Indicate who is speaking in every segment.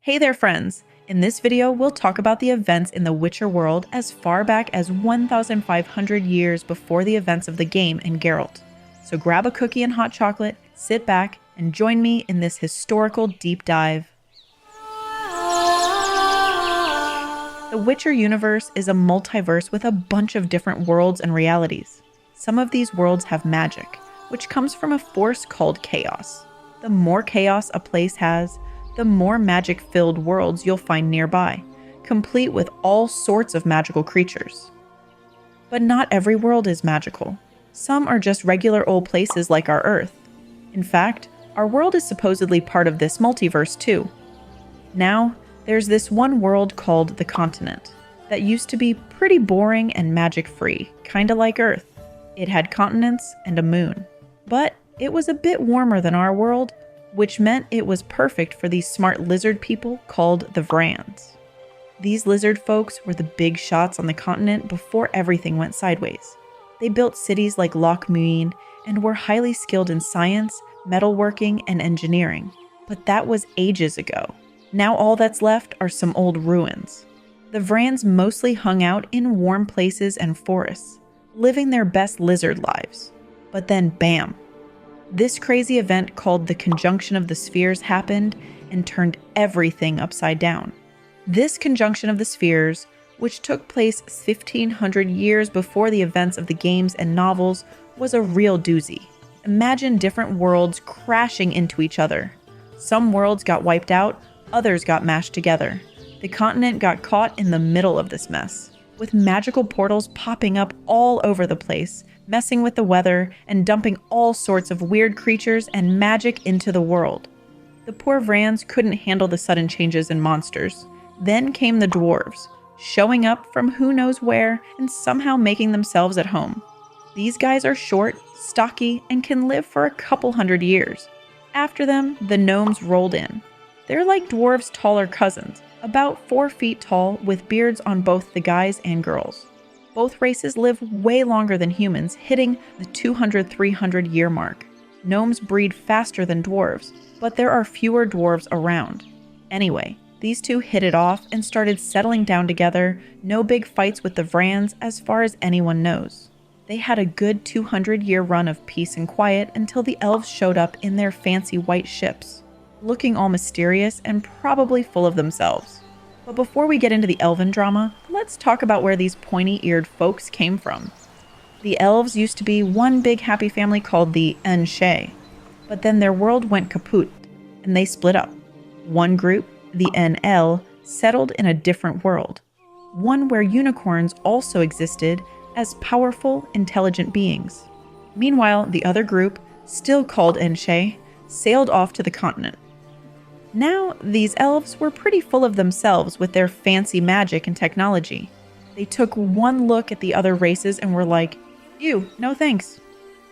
Speaker 1: Hey there, friends! In this video, we'll talk about the events in the Witcher world as far back as 1,500 years before the events of the game in Geralt. So grab a cookie and hot chocolate, sit back, and join me in this historical deep dive. The Witcher universe is a multiverse with a bunch of different worlds and realities. Some of these worlds have magic, which comes from a force called chaos. The more chaos a place has, the more magic-filled worlds you'll find nearby, complete with all sorts of magical creatures. But not every world is magical. Some are just regular old places like our Earth. In fact, our world is supposedly part of this multiverse too. Now, there's this one world called the Continent that used to be pretty boring and magic-free, kinda like Earth. It had continents and a moon. But it was a bit warmer than our world, which meant it was perfect for these smart lizard people called the Vrans. These lizard folks were the big shots on the continent before everything went sideways. They built cities like Loch Muin and were highly skilled in science, metalworking, and engineering. But that was ages ago. Now all that's left are some old ruins. The Vrans mostly hung out in warm places and forests, living their best lizard lives. But then bam! This crazy event called the Conjunction of the Spheres happened and turned everything upside down. This Conjunction of the Spheres, which took place 1,500 years before the events of the games and novels, was a real doozy. Imagine different worlds crashing into each other. Some worlds got wiped out, others got mashed together. The continent got caught in the middle of this mess, with magical portals popping up all over the place, messing with the weather and dumping all sorts of weird creatures and magic into the world. The poor Vrans couldn't handle the sudden changes in monsters. Then came the dwarves, showing up from who knows where and somehow making themselves at home. These guys are short, stocky, and can live for a couple hundred years. After them, the gnomes rolled in. They're like dwarves' taller cousins, about 4 feet tall with beards on both the guys and girls. Both races live way longer than humans, hitting the 200-300 year mark. Gnomes breed faster than dwarves, but there are fewer dwarves around. Anyway, these two hit it off and started settling down together, no big fights with the Vrans as far as anyone knows. They had a good 200-year run of peace and quiet until the elves showed up in their fancy white ships, looking all mysterious and probably full of themselves. But before we get into the elven drama, let's talk about where these pointy-eared folks came from. The elves used to be one big happy family called the Enshe, but then their world went kaput, and they split up. One group, the NL, settled in a different world, one where unicorns also existed as powerful, intelligent beings. Meanwhile, the other group, still called Enshe, sailed off to the continent. Now, these elves were pretty full of themselves with their fancy magic and technology. They took one look at the other races and were like, ew, no thanks.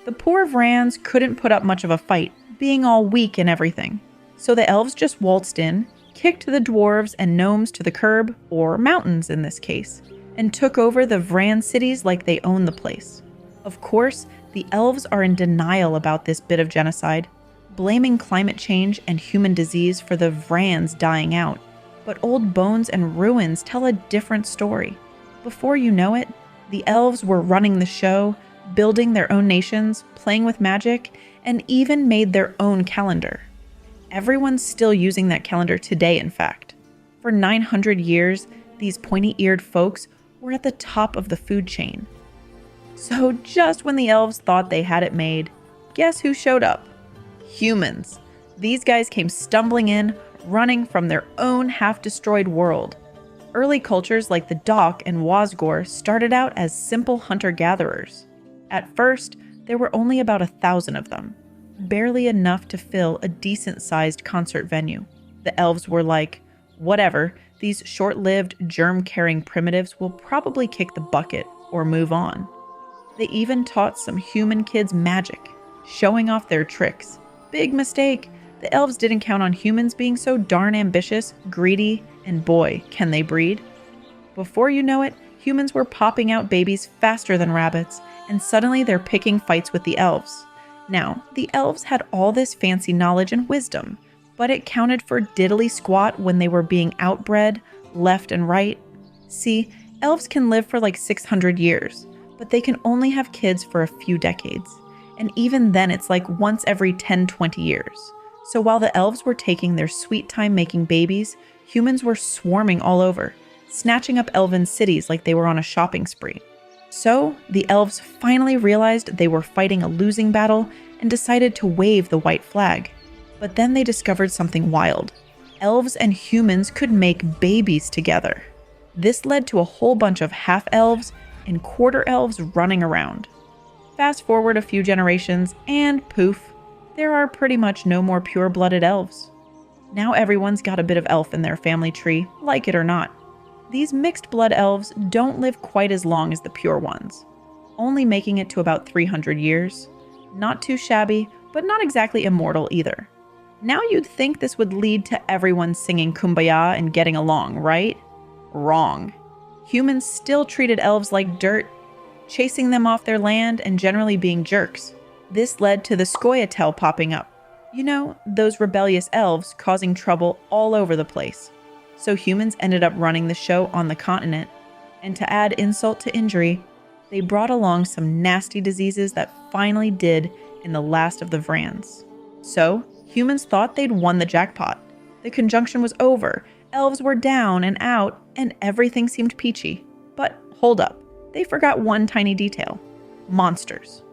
Speaker 1: The poor Vrans couldn't put up much of a fight, being all weak and everything. So the elves just waltzed in, kicked the dwarves and gnomes to the curb, or mountains in this case, and took over the Vran cities like they owned the place. Of course, the elves are in denial about this bit of genocide, blaming climate change and human disease for the Vrans dying out. But old bones and ruins tell a different story. Before you know it, the elves were running the show, building their own nations, playing with magic, and even made their own calendar. Everyone's still using that calendar today, in fact. For 900 years, these pointy-eared folks were at the top of the food chain. So just when the elves thought they had it made, guess who showed up? Humans. These guys came stumbling in, running from their own half-destroyed world. Early cultures like the Dock and Wasgor started out as simple hunter-gatherers. At first, there were only about 1,000 of them, barely enough to fill a decent-sized concert venue. The elves were like, whatever, these short-lived, germ-carrying primitives will probably kick the bucket or move on. They even taught some human kids magic, showing off their tricks. Big mistake. The elves didn't count on humans being so darn ambitious, greedy, and boy, can they breed. Before you know it, humans were popping out babies faster than rabbits, and suddenly they're picking fights with the elves. Now, the elves had all this fancy knowledge and wisdom, but it counted for diddly squat when they were being outbred left and right. See, elves can live for like 600 years, but they can only have kids for a few decades. And even then it's like once every 10-20 years. So while the elves were taking their sweet time making babies, humans were swarming all over, snatching up elven cities like they were on a shopping spree. So the elves finally realized they were fighting a losing battle and decided to wave the white flag. But then they discovered something wild. Elves and humans could make babies together. This led to a whole bunch of half-elves and quarter-elves running around. Fast forward a few generations, and poof, there are pretty much no more pure-blooded elves. Now everyone's got a bit of elf in their family tree, like it or not. These mixed-blood elves don't live quite as long as the pure ones, only making it to about 300 years. Not too shabby, but not exactly immortal either. Now you'd think this would lead to everyone singing Kumbaya and getting along, right? Wrong. Humans still treated elves like dirt, chasing them off their land and generally being jerks. This led to the Scoia'tael popping up. You know, those rebellious elves causing trouble all over the place. So humans ended up running the show on the continent. And to add insult to injury, they brought along some nasty diseases that finally did in the last of the Vrans. So humans thought they'd won the jackpot. The conjunction was over, elves were down and out, and everything seemed peachy. But hold up, they forgot one tiny detail. Monsters.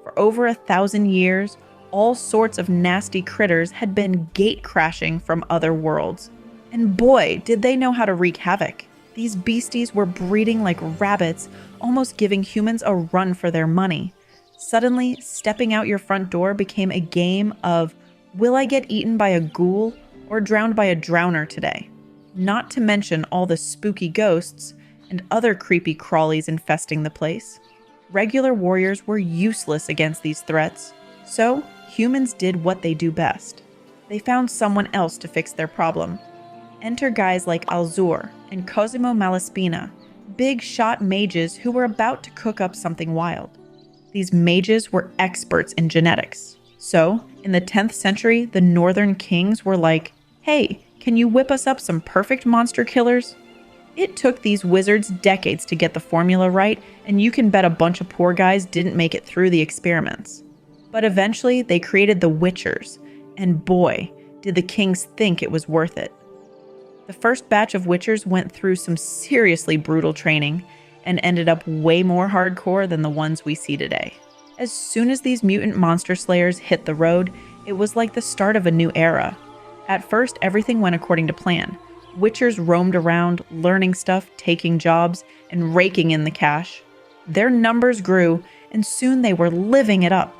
Speaker 1: For over 1,000 years, all sorts of nasty critters had been gate crashing from other worlds. And boy, did they know how to wreak havoc. These beasties were breeding like rabbits, almost giving humans a run for their money. Suddenly, stepping out your front door became a game of, will I get eaten by a ghoul or drowned by a drowner today? Not to mention all the spooky ghosts and other creepy crawlies infesting the place. Regular warriors were useless against these threats, so humans did what they do best. They found someone else to fix their problem. Enter guys like Alzur and Cosimo Malaspina, big shot mages who were about to cook up something wild. These mages were experts in genetics. So, in the 10th century, the northern kings were like, hey, can you whip us up some perfect monster killers? It took these wizards decades to get the formula right, and you can bet a bunch of poor guys didn't make it through the experiments. But eventually, they created the Witchers, and boy, did the kings think it was worth it. The first batch of Witchers went through some seriously brutal training and ended up way more hardcore than the ones we see today. As soon as these mutant monster slayers hit the road, it was like the start of a new era. At first, everything went according to plan. Witchers roamed around, learning stuff, taking jobs, and raking in the cash. Their numbers grew, and soon they were living it up.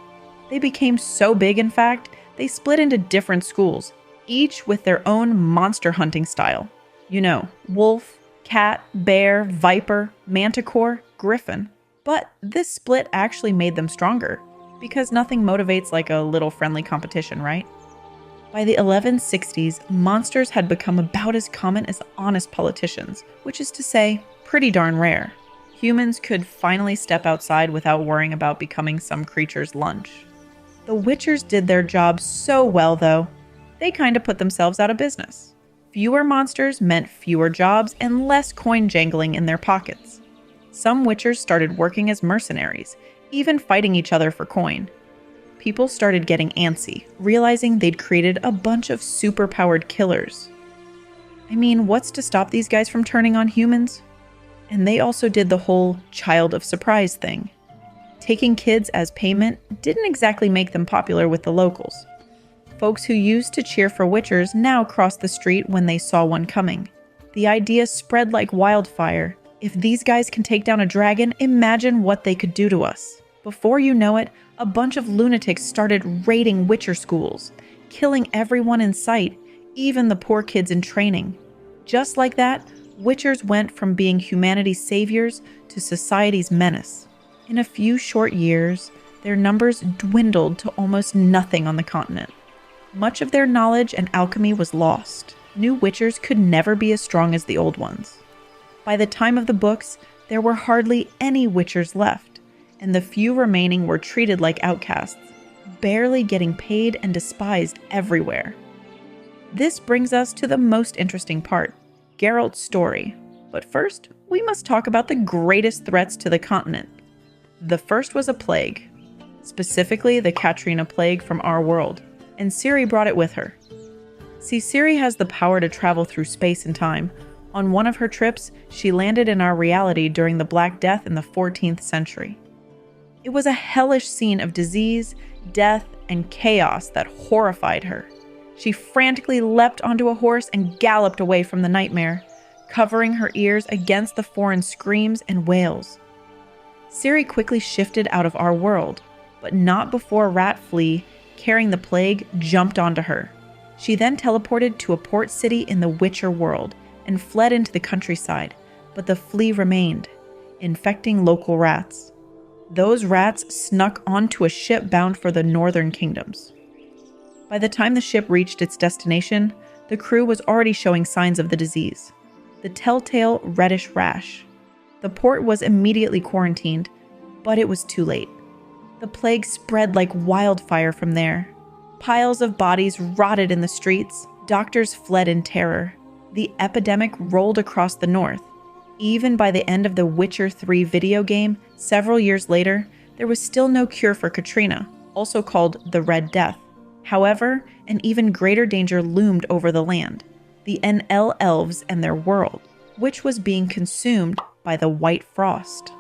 Speaker 1: They became so big, in fact, they split into different schools, each with their own monster hunting style. You know, wolf, cat, bear, viper, manticore, griffin. But this split actually made them stronger, because nothing motivates like a little friendly competition, right? By the 1160s, monsters had become about as common as honest politicians, which is to say, pretty darn rare. Humans could finally step outside without worrying about becoming some creature's lunch. The Witchers did their job so well, though, they kind of put themselves out of business. Fewer monsters meant fewer jobs and less coin jangling in their pockets. Some Witchers started working as mercenaries, even fighting each other for coin. People started getting antsy, realizing they'd created a bunch of super-powered killers. I mean, what's to stop these guys from turning on humans? And they also did the whole child of surprise thing. Taking kids as payment didn't exactly make them popular with the locals. Folks who used to cheer for Witchers now crossed the street when they saw one coming. The idea spread like wildfire. If these guys can take down a dragon, imagine what they could do to us. Before you know it, a bunch of lunatics started raiding Witcher schools, killing everyone in sight, even the poor kids in training. Just like that, Witchers went from being humanity's saviors to society's menace. In a few short years, their numbers dwindled to almost nothing on the continent. Much of their knowledge and alchemy was lost. New Witchers could never be as strong as the old ones. By the time of the books, there were hardly any Witchers left, and the few remaining were treated like outcasts, barely getting paid and despised everywhere. This brings us to the most interesting part, Geralt's story. But first, we must talk about the greatest threats to the continent. The first was a plague, specifically the Katrina plague from our world, and Ciri brought it with her. See, Ciri has the power to travel through space and time. On one of her trips, she landed in our reality during the Black Death in the 14th century. It was a hellish scene of disease, death, and chaos that horrified her. She frantically leapt onto a horse and galloped away from the nightmare, covering her ears against the foreign screams and wails. Ciri quickly shifted out of our world, but not before Rat Flea, carrying the plague, jumped onto her. She then teleported to a port city in the Witcher world and fled into the countryside, but the flea remained, infecting local rats. Those rats snuck onto a ship bound for the northern kingdoms. By the time the ship reached its destination, the crew was already showing signs of the disease, the telltale reddish rash. The port was immediately quarantined, but it was too late. The plague spread like wildfire from there. Piles of bodies rotted in the streets. Doctors fled in terror. The epidemic rolled across the north. Even by the end of the Witcher 3 video game, several years later, there was still no cure for Katrina, also called the Red Death. However, an even greater danger loomed over the land, the Elves and their world, which was being consumed by the White Frost.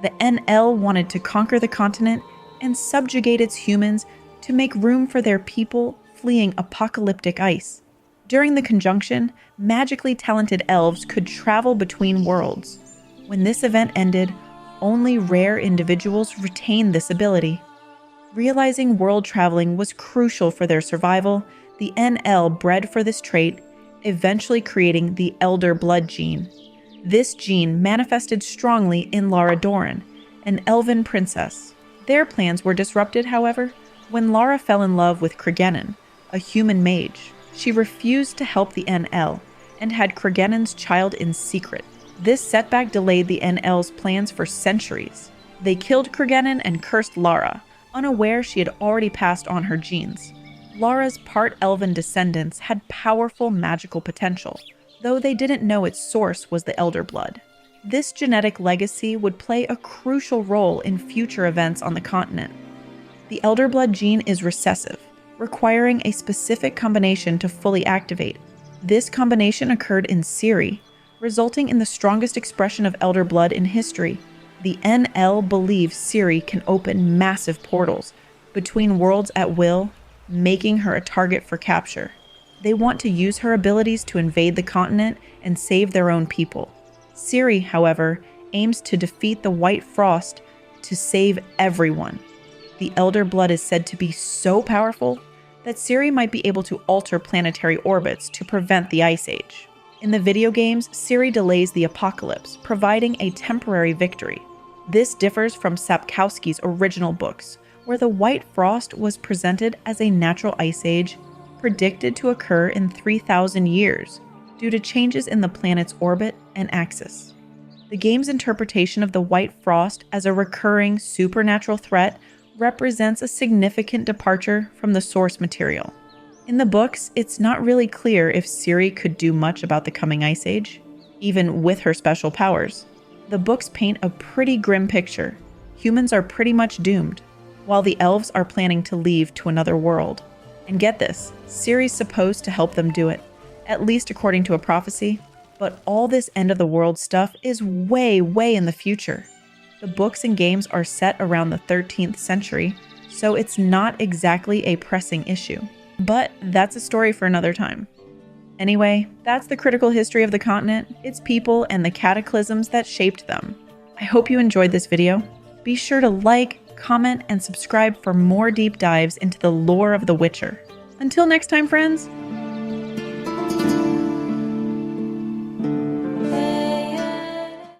Speaker 1: The NL wanted to conquer the continent and subjugate its humans to make room for their people fleeing apocalyptic ice. During the conjunction, magically talented elves could travel between worlds. When this event ended, only rare individuals retained this ability. Realizing world traveling was crucial for their survival, the NL bred for this trait, eventually creating the Elder Blood gene. This gene manifested strongly in Lara Dorren, an elven princess. Their plans were disrupted, however, when Lara fell in love with Cregennan, a human mage. She refused to help the NL and had Cregennan's child in secret. This setback delayed the NL's plans for centuries. They killed Cregennan and cursed Lara, unaware she had already passed on her genes. Lara's part-elven descendants had powerful magical potential, though they didn't know its source was the Elder Blood. This genetic legacy would play a crucial role in future events on the continent. The Elder Blood gene is recessive, requiring a specific combination to fully activate. This combination occurred in Ciri, resulting in the strongest expression of Elder Blood in history. The NL believes Ciri can open massive portals between worlds at will, making her a target for capture. They want to use her abilities to invade the continent and save their own people. Ciri, however, aims to defeat the White Frost to save everyone. The Elder Blood is said to be so powerful that Ciri might be able to alter planetary orbits to prevent the Ice Age. In the video games, Ciri delays the apocalypse, providing a temporary victory. This differs from Sapkowski's original books, where the White Frost was presented as a natural ice age predicted to occur in 3,000 years due to changes in the planet's orbit and axis. The game's interpretation of the White Frost as a recurring supernatural threat represents a significant departure from the source material. In the books, it's not really clear if Ciri could do much about the coming Ice Age, even with her special powers. The books paint a pretty grim picture. Humans are pretty much doomed, while the elves are planning to leave to another world. And get this, Ciri's supposed to help them do it, at least according to a prophecy, but all this end-of-the-world stuff is way, way in the future. The books and games are set around the 13th century, so it's not exactly a pressing issue. But that's a story for another time. Anyway, that's the critical history of the continent, its people, and the cataclysms that shaped them. I hope you enjoyed this video. Be sure to like, comment, and subscribe for more deep dives into the lore of The Witcher. Until next time, friends!